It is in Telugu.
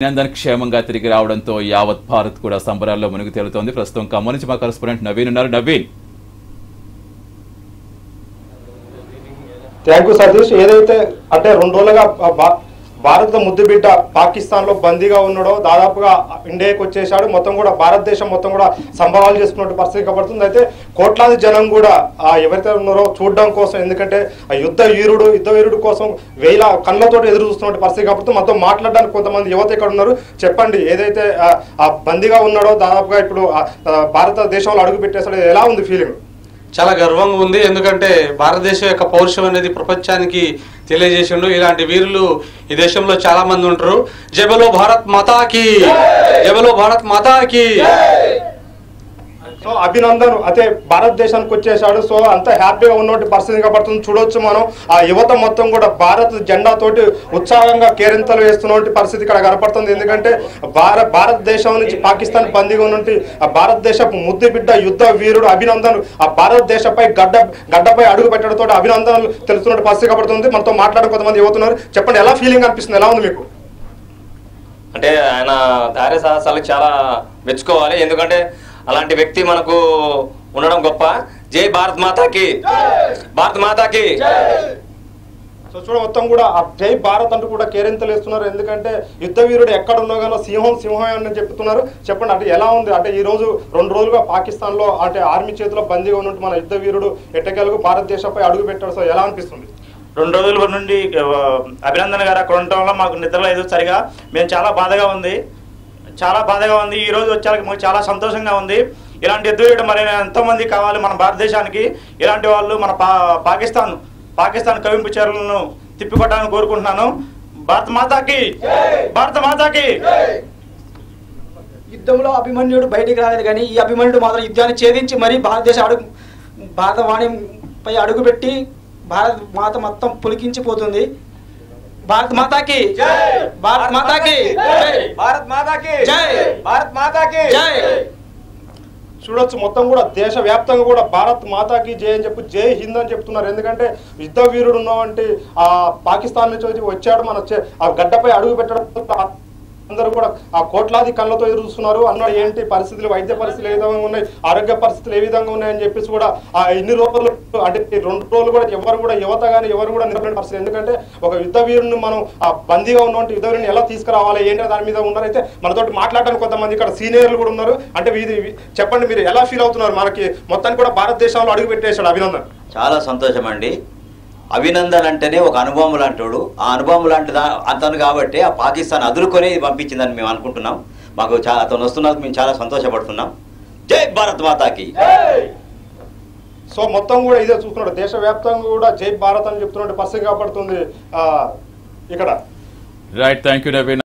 అభినందన్ క్షేమంగా తిరిగి రావడంతో యావత్ భారత్ కూడా సంబరాల్లో మునిగి తేలుతోంది. ప్రస్తుతం ఖమ్మం నుంచి మా కరెస్పాండెంట్ నవీన్ ఉన్నారు. Naveen, thank you Satish. ఏదైతే అంటే 2 రోజులుగా భారత ముద్దుబిడ్డ పాకిస్తాన్ లో బందీగా ఉన్నాడో దాదాపుగా ఇండియాకి వచ్చేసాడు. మొత్తం కూడా భారతదేశం మొత్తం కూడా సంబరాలు చేసుకున్నట్టు పరిస్థితి కనబడుతుంది. అయితే కోట్లాది జనం కూడా ఎవరైతే ఉన్నారో చూడడం కోసం, ఎందుకంటే యుద్ధ వీరుడు కోసం వేల కళ్ళతో ఎదురు చూస్తున్నట్టు పరిస్థితి కనబడుతుంది. మొత్తం మాట్లాడడానికి కొంతమంది యువత ఇక్కడ ఉన్నారు. చెప్పండి, ఏదైతే బందీగా ఉన్నాడో దాదాపుగా ఇప్పుడు భారతదేశంలో అడుగు పెట్టేసాడు, ఎలా ఉంది ఫీలింగ్? చాలా గర్వంగా ఉంది. ఎందుకంటే భారతదేశం యొక్క పౌరుషం అనేది ప్రపంచానికి తెలియజేసిండు. ఇలాంటి వీరులు ఈ దేశంలో చాలా మంది ఉంటారు. జబలో భారత్ మాతాకి, జబలో భారత్ మాతాకి. సో అభినందన్ అయితే భారతదేశానికి వచ్చేసాడు. సో అంత హ్యాపీగా ఉన్నటువంటి పరిస్థితి కనబడుతుంది. చూడొచ్చు మనం ఆ యువత మొత్తం కూడా భారత్ జెండా తోటి ఉత్సాహంగా కేరింతలు వేస్తున్నటువంటి పరిస్థితి ఇక్కడ కనపడుతుంది. ఎందుకంటే భారతదేశం నుంచి పాకిస్తాన్ బందీగా ఉన్నటువంటి భారతదేశపు ముద్దు బిడ్డ యుద్ధ వీరుడు అభినందన్ ఆ భారతదేశపై గడ్డపై అడుగు పెట్టడంతో అభినందనలు తెలుస్తున్న పరిస్థితి కనబడుతుంది. మనతో మాట్లాడే కొంతమంది యువతున్నారు. చెప్పండి, ఎలా ఫీలింగ్ అనిపిస్తుంది, ఎలా ఉంది మీకు? అంటే ఆయన ధైర్య సాహసాలకు చాలా మెచ్చుకోవాలి. ఎందుకంటే అలాంటి వ్యక్తి మనకు ఉండడం గొప్ప. జై భారత్ మాతాకి, భారత్ మాతాకి. సో చూడ మొత్తం కూడా జై భారత్ అంటూ కూడా కేరింతలు వేస్తున్నారు. ఎందుకంటే యుద్ధ వీరుడు ఎక్కడ ఉన్నా కానీ సింహం అని చెప్తున్నారు. చెప్పండి, అంటే ఎలా ఉంది? అంటే ఈ రోజు 2 రోజులుగా పాకిస్తాన్ లో అంటే ఆర్మీ చేతిలో బందీగా ఉన్నట్టు మన యుద్ధ వీరుడు ఎట్టకేలకు భారతదేశంపై అడుగు పెట్టాడు. సో ఎలా అనిపిస్తుంది? 2 రోజుల నుండి అభినందన్ గారు అక్కడ ఉండటం వల్ల మాకు నిద్ర లేదు సరిగా. మేము చాలా బాధగా ఉంది. ఈ రోజు వచ్చాక మాకు చాలా సంతోషంగా ఉంది. ఇలాంటి యుద్ధవీరుడు మరి ఎంతోమంది కావాలి మన భారతదేశానికి. ఇలాంటి వాళ్ళు మన పాకిస్తాన్ కవింపు చర్యలను తిప్పికొట్టాలని కోరుకుంటున్నాను. భారత మాతాకి, భారత మాతాకి. యుద్ధంలో అభిమన్యుడు బయటికి రాలేదు, కానీ ఈ అభిమన్యుడు మాత్రం యుద్ధాన్ని ఛేదించి మరి భారత వాణిపై అడుగుపెట్టి భారత మాత మొత్తం పులికించిపోతుంది. భారత్ మాతాకి, భారత్ మాతాకి, భారత్ మాతాకి, భారత్ మాతాకి. చూడొచ్చు మొత్తం కూడా దేశవ్యాప్తంగా కూడా భారత్ మాతాకి జై అని చెప్పి జై హింద్ అని చెప్తున్నారు. ఎందుకంటే యుద్ధ వీరుడు ఉన్నవంటి పాకిస్తాన్ నుంచి వచ్చాడు, మన ఆ గడ్డపై అడుగు పెట్టడం అందరూ కూడా ఆ కోట్లాది కళ్ళతో ఎదురు చూస్తున్నారు. అన్నాడు ఏంటి పరిస్థితులు, వైద్య పరిస్థితులు ఏ విధంగా ఉన్నాయి, ఆరోగ్య పరిస్థితులు ఏ విధంగా ఉన్నాయని చెప్పేసి కూడా ఇన్ని రోజులు అంటే 2 రోజులు కూడా యువత కానీ ఎవరు కూడా నిలబడిన పరిస్థితి. ఎందుకంటే ఒక యుద్ధ వీరుని మనం బందీగా ఉన్నటువంటి యుద్ధ వీరుని ఎలా తీసుకురావాలి ఏంటి దాని మీద ఉన్నారైతే మనతోటి మాట్లాడడానికి కొంతమంది ఇక్కడ సీనియర్లు కూడా ఉన్నారు. అంటే చెప్పండి, మీరు ఎలా ఫీల్ అవుతున్నారు? మనకి మొత్తానికి కూడా భారతదేశంలో అడుగు పెట్టేశాడు అభినందన్. చాలా సంతోషం అండి. అభినందన్ అంటేనే ఒక అనుభవం లాంటివాడు. ఆ అనుభవం లాంటి అతను కాబట్టి ఆ పాకిస్తాన్ అదురుకొని పంపించిందని మేము అనుకుంటున్నాం. మాకు అతను వస్తున్నందుకు మేము చాలా సంతోషపడుతున్నాం. జై భారత్ మాతాకి. సో మొత్తం కూడా ఇదే చూస్తున్నాడు, దేశవ్యాప్తంగా కూడా జై భారత్ అని చెప్తున్నట్టు పరిస్థితి కాబడుతుంది ఇక్కడ. Right, thank you Naveen.